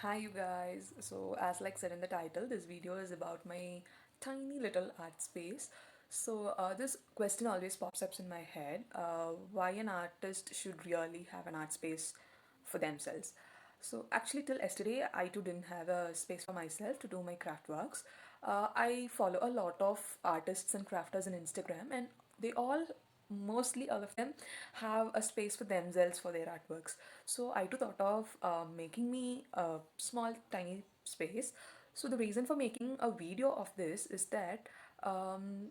Hi you guys. So as like said in the title, this video is about my tiny little art space. This question always pops up in my head. Why an artist should really have an art space for themselves. So actually till yesterday I too didn't have a space for myself to do my craft works. I follow a lot of artists and crafters on Instagram, and they mostly all of them have a space for themselves for their artworks. So I too thought of making me a small tiny space. So the reason for making a video of this is that um,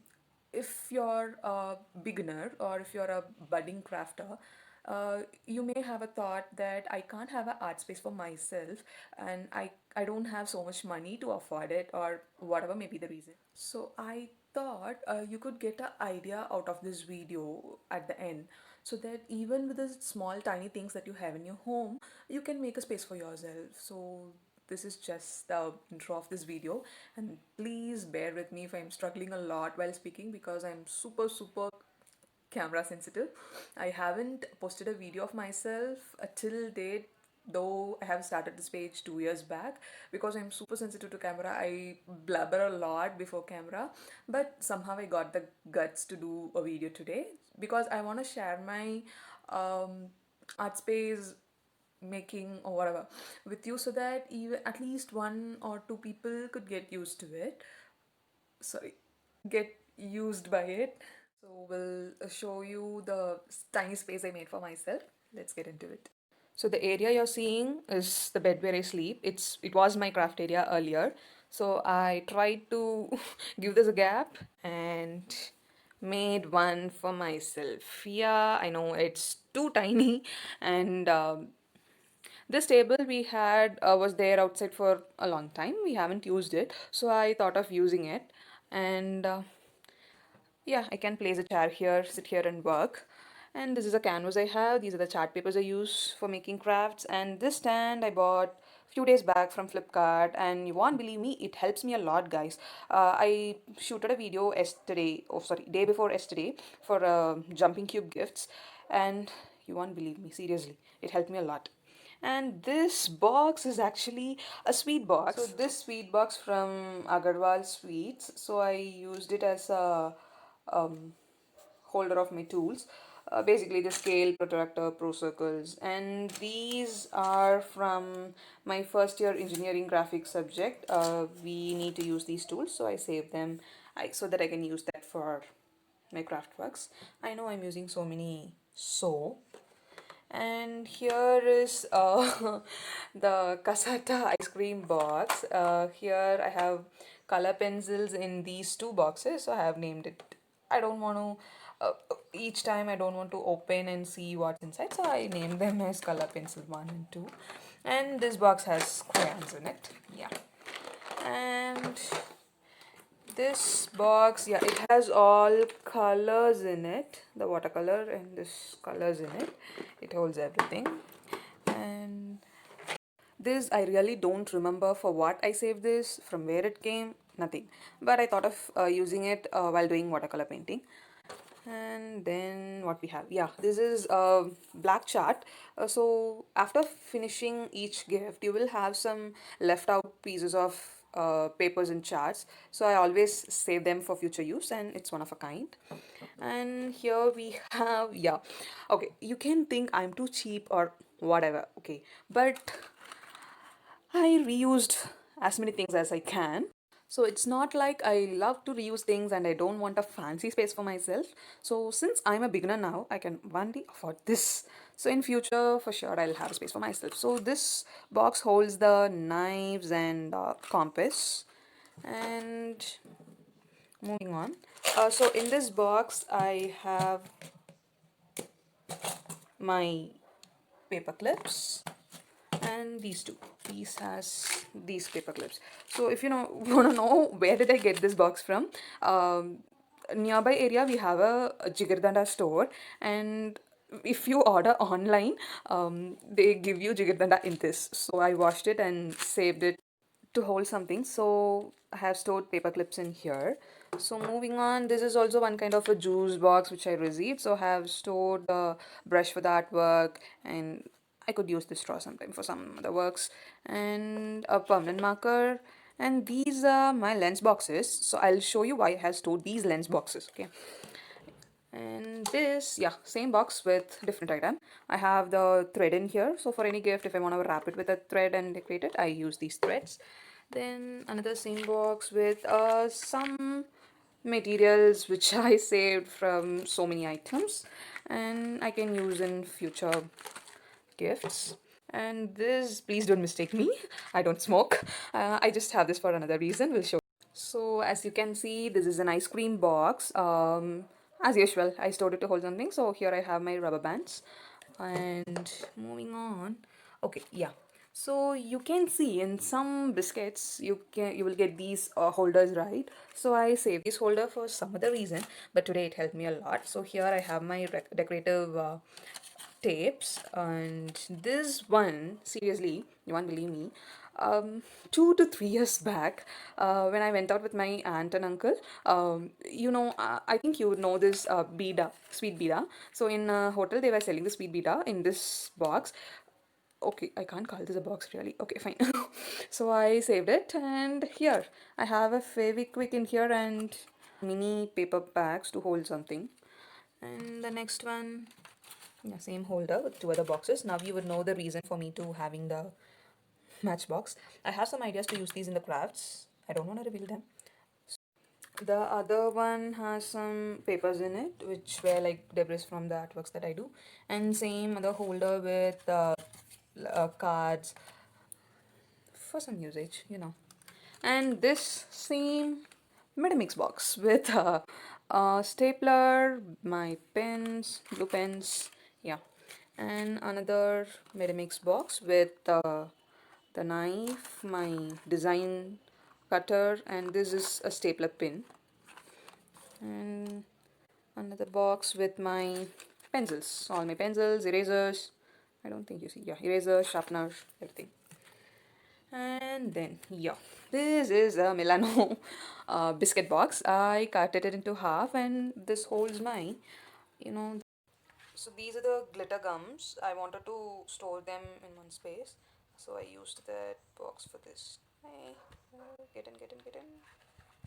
if you're a beginner or if you're a budding crafter, you may have a thought that I can't have an art space for myself, and I don't have so much money to afford it, or whatever may be the reason. So I thought you could get an idea out of this video at the end, so that even with the small tiny things that you have in your home, you can make a space for yourself. So this is just the intro of this video, and please bear with me if I'm struggling a lot while speaking, because I'm super camera sensitive. I haven't posted a video of myself till date, though I have started this page 2 years back, because I'm super sensitive to camera. I blabber a lot before camera, but somehow I got the guts to do a video today because I want to share my um, art space making or whatever with you, so that even at least one or two people could get used to it. Sorry, get used by it. So we'll show you the tiny space I made for myself. Let's get into it. So the area you're seeing is the bed where I sleep. It was my craft area earlier. So I tried to give this a gap and made one for myself. Yeah, I know it's too tiny, and this table we had was there outside for a long time. We haven't used it, so I thought of using it. And yeah, I can place a chair here, sit here and work. And this is a canvas I have. These are the chart papers I use for making crafts. And this stand I bought a few days back from Flipkart. And you won't believe me, it helps me a lot, guys. I shooted a video yesterday, oh sorry, day before yesterday for Jumping Cube gifts. And you won't believe me, seriously, it helped me a lot. And this box is actually a sweet box. So this sweet box from Agarwal Sweets. So I used it as a um, holder of my tools. Basically the scale, protractor, pro circles, and these are from my first year engineering graphics subject. We need to use these tools, so I save them so that I can use that for my craft works. I know I'm using so many so. And here is the Casata ice cream box. Here I have color pencils in these two boxes, so I have named it. I don't want to, each time I don't want to open and see what's inside, so I named them as color pencil 1 and 2. And this box has crayons in it. Yeah. And this box, yeah, it has all colors in it, the watercolor and this colors in it. It holds everything. And this, I really don't remember for what I saved this, from where it came, nothing. But I thought of using it while doing watercolor painting. And then what we have, yeah, this is a black chart. So after finishing each gift, you will have some left out pieces of papers and charts. So I always save them for future use, and it's one of a kind. And here we have, yeah, okay, you can think I'm too cheap or whatever, okay, but I reused as many things as I can. So it's not like I love to reuse things and I don't want a fancy space for myself. So since I'm a beginner now, I can one day afford this. So in future, for sure, I'll have a space for myself. So this box holds the knives and compass. And moving on. So in this box, I have my paper clips and these two. These has these paper clips. So if you know want to know where did I get this box from, nearby area we have a Jigardanda store, and if you order online, they give you Jigardanda in this. So I washed it and saved it to hold something. So I have stored paper clips in here. So moving on, this is also one kind of a juice box which I received. So I have stored the brush for the artwork, and I could use this straw sometime for some other works. And a permanent marker. And these are my lens boxes. So I'll show you why I have stored these lens boxes. Okay. And this, yeah, same box with different item. I have the thread in here. So for any gift, if I want to wrap it with a thread and decorate it, I use these threads. Then another same box with some materials which I saved from so many items and I can use in future gifts. And this, please don't mistake me, I don't smoke. I just have this for another reason. We'll show. So as you can see, this is an ice cream box. As usual, I stored it to hold something. So here I have my rubber bands. And moving on. Okay, yeah. So you can see in some biscuits you will get these holders, right? So I saved this holder for some other reason, but today it helped me a lot. So here I have my decorative tapes, and this one, seriously, you won't believe me, 2 to 3 years back, when I went out with my aunt and uncle, I think you would know this bida, sweet bida. So in a hotel they were selling the sweet bida in this box. Okay, I can't call this a box really. Okay, fine. So I saved it, and here I have a Fevikwik in here and mini paper bags to hold something. And the next one, yeah, same holder with two other boxes. Now you would know the reason for me to having the matchbox. I have some ideas to use these in the crafts. I don't want to reveal them. The other one has some papers in it, which were like debris from the artworks that I do. And same other holder with cards for some usage, you know. And this same Metamix box with a stapler, my pens, blue pens, yeah. And another Metamix box with the knife, my design cutter, and this is a stapler pin. And another box with my pencils, all my pencils, erasers. I don't think you see, yeah, eraser, sharpener, everything. And then, yeah, this is a Milano biscuit box. I cut it into half, and this holds my, you know. So these are the glitter gums. I wanted to store them in one space, so I used that box for this. Hey, get in, get in, get in.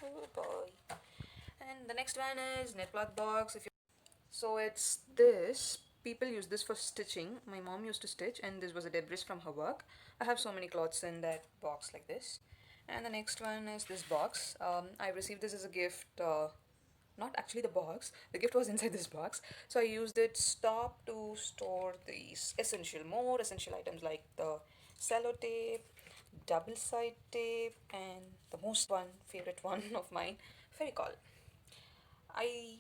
Oh boy. And the next one is net cloth box. If you So it's this. People use this for stitching. My mom used to stitch, and this was a debris from her work. I have so many cloths in that box like this. And the next one is this box. I received this as a gift. Not actually the box. The gift was inside this box. So I used it stop to store these more essential items like the sellotape, double side tape, and the most one favorite one of mine, Fevicol. I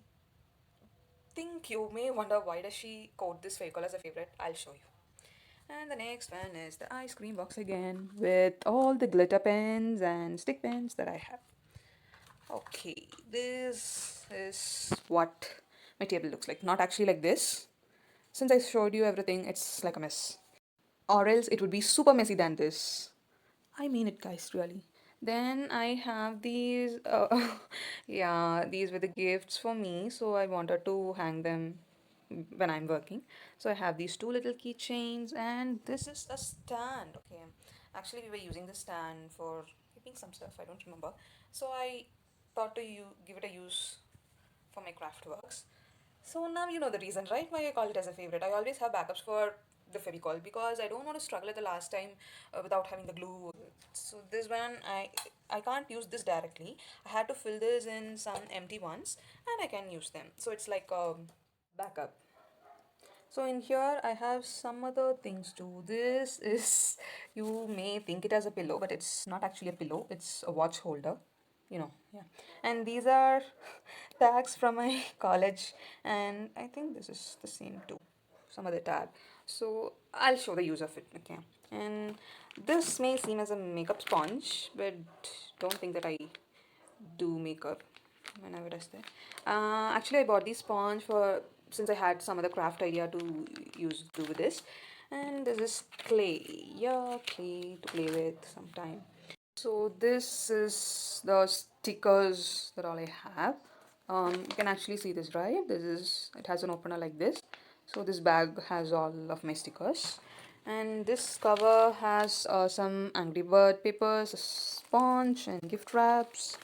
think you may wonder why does she quote this Fevicol as a favorite. I'll show you. And the next one is the ice cream box again with all the glitter pens and stick pens that I have. Okay, this is what my table looks like. Not actually like this. Since I showed you everything, it's like a mess. Or else it would be super messy than this. I mean it, guys, really. Then I have these, yeah, these were the gifts for me, so I wanted to hang them when I'm working. So I have these two little keychains, and this is a stand. Okay, actually, we were using the stand for keeping some stuff, I don't remember. So I thought to give it a use for my craft works. So now you know the reason, right? Why I call it as a favorite. I always have backups for the Fevicol because I don't want to struggle at the last time without having the glue. So this one, I can't use this directly. I had to fill this in some empty ones, and I can use them. So it's like a backup. So in here I have some other things too. This is, you may think it as a pillow, but it's not actually a pillow. It's a watch holder. Yeah. And these are tags from my college, and I think this is the same too. Some other tag. So I'll show the use of it. Okay. And this may seem as a makeup sponge, but don't think that I do makeup whenever I stay. Actually, I bought this sponge for since I had some other craft idea to do with this, and this is clay. Yeah, clay to play with sometime. So this is the stickers that all I have. You can actually see this, right? It has an opener like this. So this bag has all of my stickers, And this cover has some Angry Bird papers, a sponge, and gift wraps.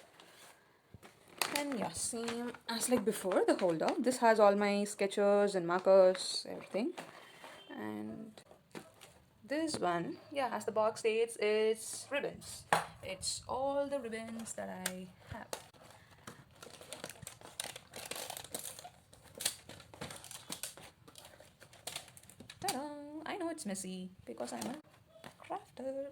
And yeah, same as like before, the holder. This has all my sketchers and markers, everything. And this one, yeah, as the box states, it's ribbons. It's all the ribbons that I have. Ta-da! I know it's messy because I'm a crafter.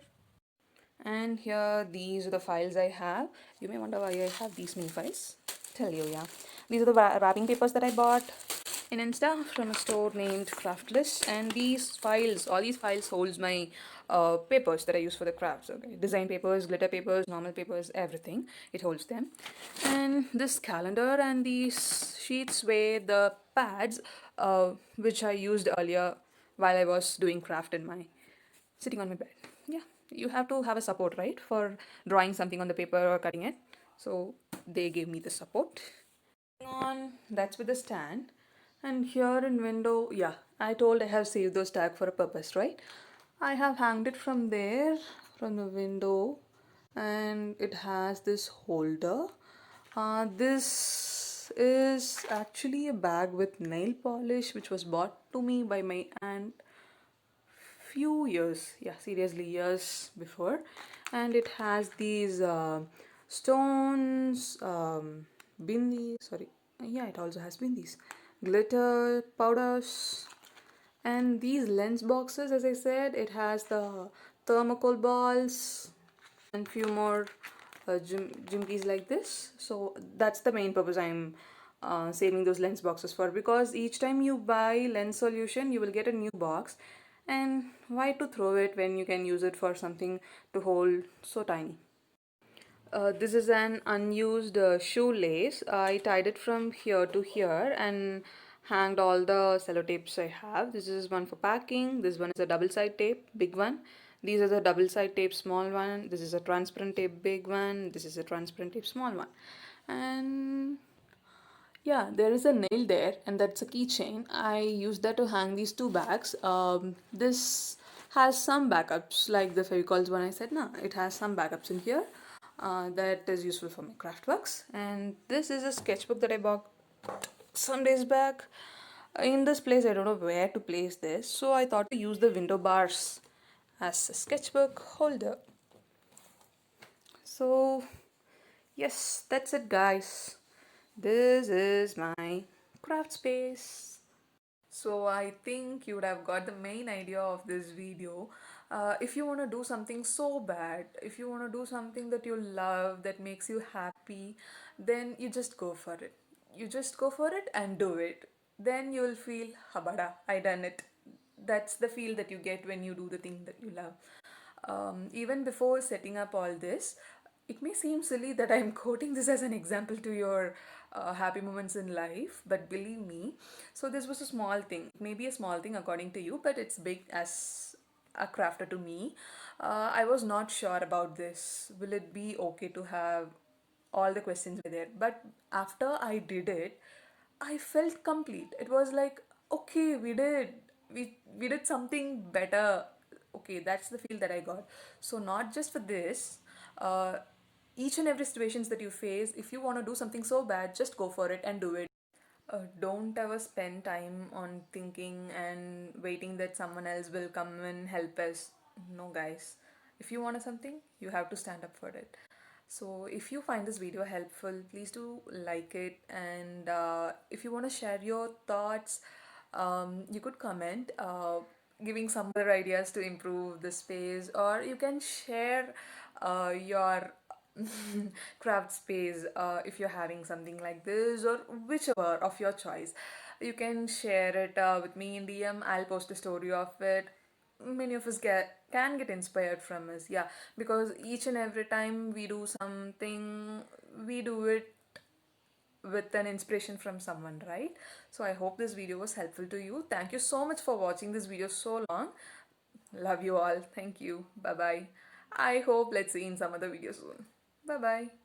And here, these are the files I have. You may wonder why I have these many files. Tell you, yeah. These are the wrapping papers that I bought in Insta from a store named Craftless. And these files, all these files holds my papers that I use for the crafts. Okay, design papers, glitter papers, normal papers, everything. It holds them. And this calendar and these sheets were the pads which I used earlier while I was doing craft in my sitting on my bed. Yeah, you have to have a support, right, for drawing something on the paper or cutting it. So they gave me the support. On that's with the stand. And here in window, yeah, I told I have saved those tag for a purpose, right? I have hanged it from there, from the window, and it has this holder. This is actually a bag with nail polish which was bought to me by my aunt few years, yeah, seriously, years before. And it has these stones, bindis, sorry, yeah, it also has bindis, glitter powders, and these lens boxes. As I said, it has the thermocol balls and few more jimkies like this. So that's the main purpose I'm saving those lens boxes for, because each time you buy lens solution you will get a new box, and why to throw it when you can use it for something to hold so tiny. This is an unused shoelace. I tied it from here to here and hanged all the sellotapes I have. This is one for packing. This one is a double side tape, big one. These are the double side tape, small one. This is a transparent tape, big one. This is a transparent tape, small one. And yeah, there is a nail there, and that's a keychain. I use that to hang these two bags. This has some backups, like the Fevicol's one I said. No, it has some backups in here. That is useful for my craft works. And this is a sketchbook that I bought some days back. In this place, I don't know where to place this, so I thought to use the window bars as a sketchbook holder. So, yes, that's it, guys. This is my craft space. So I think you would have got the main idea of this video. If you want to do something so bad, if you want to do something that you love, that makes you happy, then you just go for it. You just go for it and do it. Then you'll feel, habada, I done it. That's the feel that you get when you do the thing that you love. Even before setting up all this, it may seem silly that I'm quoting this as an example to your happy moments in life, but believe me, so this was a small thing, maybe a small thing according to you, but it's big as a crafter to me. I was not sure about this. Will it be okay to have all the questions were there? But after I did it, I felt complete. It was like, okay, we did something better. Okay, that's the feel that I got. So not just for this, uh, each and every situations that you face, if you want to do something so bad, just go for it and do it. Don't ever spend time on thinking and waiting that someone else will come and help us. No, guys. If you want something, you have to stand up for it. So, if you find this video helpful, please do like it. And if you want to share your thoughts, you could comment, giving some other ideas to improve the space, or you can share your craft space if you're having something like this, or whichever of your choice. You can share it with me in DM. I'll post a story of it. Many of us can get inspired from us, yeah, because each and every time we do something, we do it with an inspiration from someone, right? So I hope this video was helpful to you. Thank you so much for watching this video so long. Love you all. Thank you. Bye bye. I hope let's see in some other video soon. Bye bye.